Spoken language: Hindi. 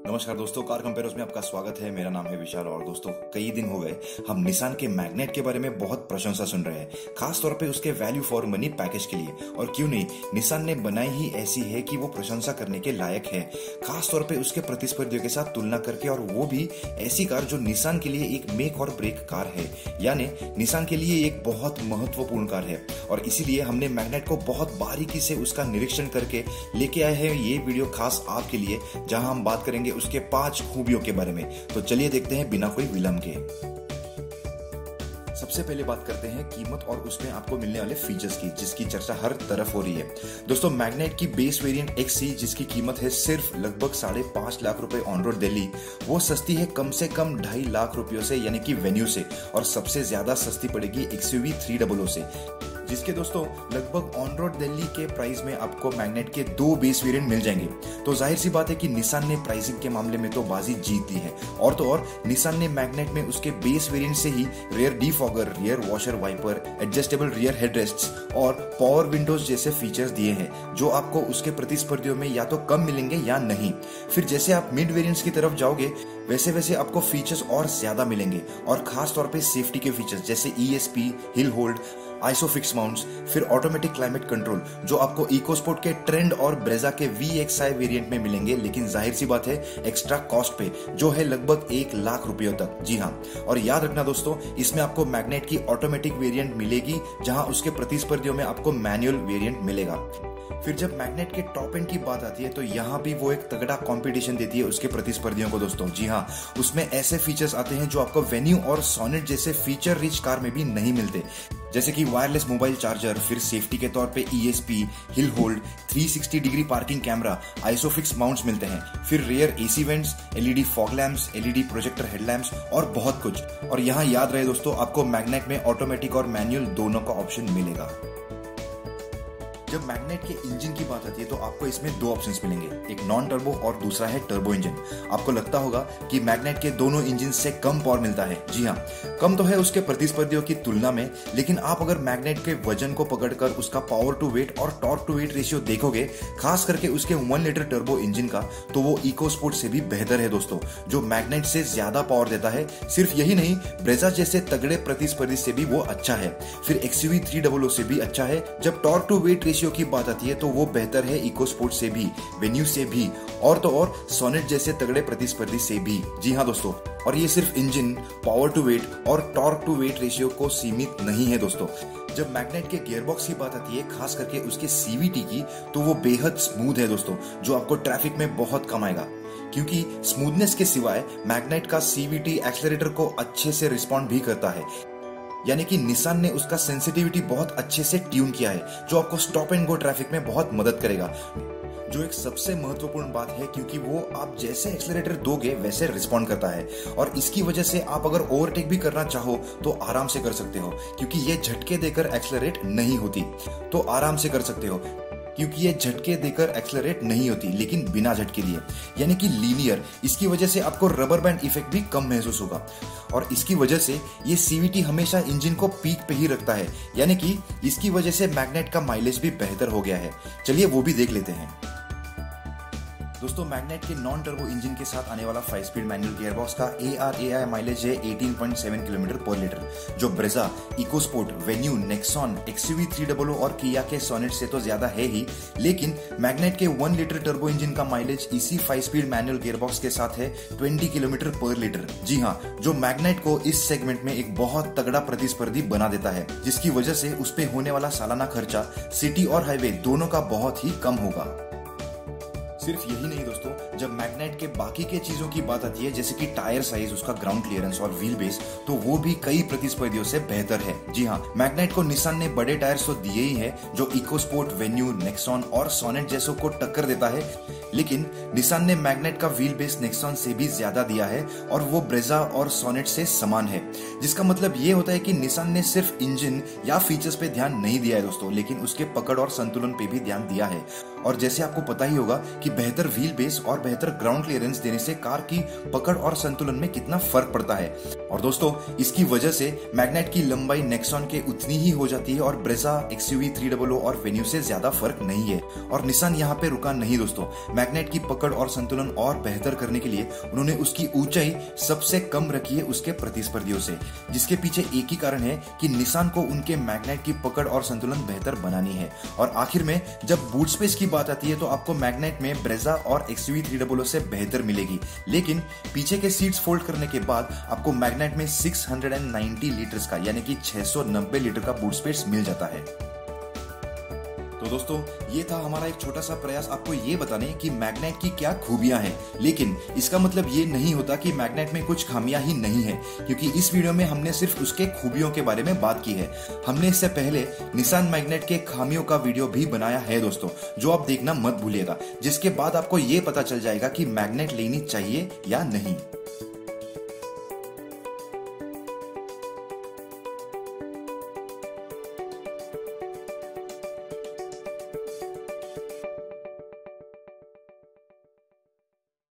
नमस्कार दोस्तों, कार कंपेयर्स में आपका स्वागत है। मेरा नाम है विशाल और दोस्तों कई दिन हो गए हम निसान के मैग्नेट के बारे में बहुत प्रशंसा सुन रहे हैं, खास तौर पे उसके वैल्यू फॉर मनी पैकेज के लिए। और क्यों नहीं, निसान ने बनाई ही ऐसी है कि वो प्रशंसा करने के लायक है, खास तौर पे उसके प्रतिस्पर्धियों के साथ तुलना करके, और वो भी ऐसी कार जो निसान के लिए एक मेक और ब्रेक कार है, यानी निसान के लिए एक बहुत महत्वपूर्ण कार है। और इसीलिए हमने मैग्नेट को बहुत बारीकी से उसका निरीक्षण करके लेके आए हैं ये वीडियो खास आपके लिए, जहां हम बात करेंगे उसके 5 खूबियों के बारे में। तो चलिए देखते हैं बिना कोई विलंब के। सबसे पहले बात करते हैं कीमत और उसमें आपको मिलने वाले फीचर्स की, जिसकी चर्चा हर तरफ हो रही है। दोस्तों मैग्नेट की बेस वेरिएंट एक्ससी, जिसकी कीमत है सिर्फ लगभग 5.5 लाख रुपए ऑन रोड दिल्ली, वो सस्ती है कम से कम 2.5 लाख रुपयों से, यानी कि वेन्यू से। और सबसे ज्यादा सस्ती पड़ेगी XUV 300 से, जिसके दोस्तों लगभग ऑन रोड दिल्ली के प्राइस में आपको मैग्नेट के 2 बेस वेरिएंट मिल जाएंगे। तो जाहिर सी बात है कि निसान ने प्राइसिंग के मामले में तो बाजी जीत ली है। और तो और निसान ने मैग्नेट में उसके बेस वेरिएंट से ही rear defogger, rear washer wiper, adjustable rear headrests और पावर विंडोज जैसे फीचर्स दिए हैं, जो आपको उसके प्रतिस्पर्धियों में या तो कम मिलेंगे या नहीं। फिर जैसे आप मिड वेरिएंट्स की तरफ जाओगे वैसे वैसे आपको फीचर्स और ज्यादा मिलेंगे, और खास तौर पे सेफ्टी के फीचर्स जैसे ESP, hill hold, isofix mounts, फिर ऑटोमेटिक क्लाइमेट कंट्रोल, जो आपको इकोस्पोर्ट के ट्रेंड और ब्रेजा के VXI वेरिएंट में मिलेंगे, लेकिन जाहिर सी बात है एक्स्ट्रा कॉस्ट पे, जो है लगभग 1 लाख रुपयों तक। जी हाँ, और याद रखना दोस्तों, इसमें आपको मैग्नेट की ऑटोमेटिक वेरिएंट मिलेगी, जहां उसके प्रतिस्पर्धियों में आपको मैनुअल वेरिएंट मिलेगा। फिर जब मैग्नेट के टॉप एंड की बात आती है तो यहाँ भी वो एक तगड़ा कंपटीशन देती है उसके प्रतिस्पर्धियों को दोस्तों। जी हाँ, उसमें ऐसे फीचर्स आते हैं जो आपको वेन्यू और सोनेट जैसे फीचर रिच कार में भी नहीं मिलते, जैसे कि वायरलेस मोबाइल चार्जर, फिर सेफ्टी के तौर पे ESP, hill hold, 360 degree parking camera, isofix mounts मिलते हैं, फिर rear AC vents, LED fog lamps, LED projector headlamps और बहुत कुछ। और यहाँ याद रहे दोस्तों, आपको मैग्नेट में ऑटोमेटिक और मैनुअल दोनों का ऑप्शन मिलेगा। जब मैग्नेट के इंजन की बात आती है तो आपको इसमें 2 ऑप्शंस मिलेंगे, एक नॉन टर्बो और दूसरा है टर्बो इंजन। आपको लगता होगा कि मैग्नेट के दोनों इंजन से कम पावर मिलता है। जी हाँ, कम तो है उसके प्रतिस्पर्धियों की तुलना में, लेकिन आप अगर मैग्नेट के वजन को पकड़कर उसका पावर टू वेट और टॉर्क टू वेट रेशियो देखोगे, खास करके उसके 1 लीटर टर्बो इंजन का, तो वो इकोस्पोर्ट से भी बेहतर है दोस्तों, जो मैग्नेट से ज्यादा पावर देता है। सिर्फ यही नहीं, ब्रेजा जैसे तगड़े प्रतिस्पर्धी से भी वो अच्छा है, फिर XUV 300 से भी अच्छा है। जब टॉर्क टू वेट रेशियो की बात आती है तो वो बेहतर है इकोस्पोर्ट से भी, वेन्यू से भी, और तो और सोनेट जैसे तगड़े प्रतिस्पर्धी से भी। जी हाँ दोस्तों, और ये सिर्फ इंजन, पावर टू वेट और टॉर्क टू वेट रेशियो को सीमित नहीं है दोस्तों। जब मैग्नेट के गियरबॉक्स की बात आती है, खास करके उसके CVT की, तो वो बेहद स्मूथ है दोस्तों, जो आपको ट्रैफिक में बहुत कम आएगा, क्योंकि स्मूथनेस के सिवाय मैग्नेट का CVT एक्सेलरेटर को अच्छे से रिस्पॉन्ड भी करता है, यानी कि निसान ने उसका सेंसिटिविटी बहुत अच्छे से ट्यून किया है, जो आपको स्टॉप एंड गो ट्रैफिक में बहुत मदद करेगा, जो एक सबसे महत्वपूर्ण बात है, क्योंकि वो आप जैसे एक्सेलरेटर दोगे वैसे रिस्पॉन्ड करता है। और इसकी वजह से आप अगर ओवरटेक भी करना चाहो तो आराम से कर सकते हो, क्योंकि ये झटके देकर एक्सेलरेट नहीं होती, तो आराम से कर सकते हो, क्योंकि ये झटके देकर एक्सेलरेट नहीं होती, लेकिन बिना झटके दिए, यानी कि लीनियर। इसकी वजह से आपको रबर बैंड इफेक्ट भी कम महसूस होगा, और इसकी वजह से ये CVT हमेशा इंजन को पीक पे ही रखता है, यानी कि इसकी वजह से मैग्नेट का माइलेज भी बेहतर हो गया है। चलिए वो भी देख लेते हैं दोस्तों। मैग्नेट के नॉन टर्बो इंजन के साथ आने वाला 5 स्पीड मैनुअल गियरबॉक्स का ARAI माइलेज है 18.7 किलोमीटर पर लीटर, जो Brezza, EcoSport, venue, Nexon, XUV 300 और किया के सोनेट से तो ज्यादा है ही, लेकिन मैग्नेट के 1 लीटर टर्बो इंजन का माइलेज इसी 5 स्पीड मैनुअल गियरबॉक्स के साथ है 20 किलोमीटर पर लीटर। जी हाँ, जो मैग्नेट को इस सेगमेंट में एक बहुत तगड़ा प्रतिस्पर्धी बना देता है, जिसकी वजह से उस पे होने वाला सालाना खर्चा सिटी और हाईवे दोनों का बहुत ही कम होगा। सिर्फ यही नहीं दोस्तों, जब मैग्नेट के बाकी के चीजों की बात आती है, जैसे कि टायर साइज, उसका ग्राउंड क्लियरेंस और व्हील बेस, तो वो भी कई प्रतिस्पर्धियों से बेहतर है। जी हाँ, मैग्नेट को निसान ने बड़े टायर्स तो दिए ही है, जो इकोस्पोर्ट, वेन्यू, नेक्सॉन और सोनेट जैसों को टक्कर देता है, लेकिन निसान ने मैग्नेट का व्हील बेस नेक्सॉन से भी ज्यादा दिया है, और वो ब्रेजा और सोनेट से समान है। जिसका मतलब ये होता है कि निसान ने सिर्फ इंजन या फीचर्स पे ध्यान नहीं दिया है दोस्तों, लेकिन उसके पकड़ और संतुलन पे भी ध्यान दिया है। और जैसे आपको पता ही होगा कि बेहतर व्हील बेस और बेहतर ग्राउंड क्लियरेंस देने से कार की पकड़ और संतुलन में कितना फर्क पड़ता है। और दोस्तों, इसकी वजह से मैग्नेट की लंबाई नेक्सॉन के उतनी ही हो जाती है और ब्रेजा, XUV 300 और वेन्यू से ज्यादा फर्क नहीं है। और निसान यहाँ पे रुका नहीं दोस्तों, मैग्नेट की पकड़ और संतुलन और बेहतर करने के लिए उन्होंने उसकी ऊंचाई सबसे कम रखी है उसके प्रतिस्पर्धियों से, जिसके पीछे एक ही कारण है कि निसान को उनके मैग्नेट की पकड़ और संतुलन बेहतर बनानी है। और आखिर में जब बूट स्पेस की बात आती है तो आपको मैग्नेट में ब्रेजा और XUV 300 से बेहतर मिलेगी, लेकिन पीछे के सीट्स फोल्ड करने के बाद आपको मैग्नेट में 690 लीटर्स का यानी कि 690 लीटर का बूट स्पेस मिल जाता है। तो दोस्तों, ये था हमारा एक छोटा सा प्रयास आपको ये बताने कि मैग्नेट की क्या खूबियां हैं, लेकिन इसका मतलब ये नहीं होता कि मैग्नेट में कुछ खामियां ही नहीं है, क्योंकि इस वीडियो में हमने सिर्फ उसके खूबियों के बारे में बात की है। हमने इससे पहले निसान मैग्नेट के खामियों का वीडियो भी बनाया है दोस्तों, जो आप देखना मत भूलिएगा, जिसके बाद आपको ये पता चल जाएगा कि मैग्नेट लेनी चाहिए या नहीं।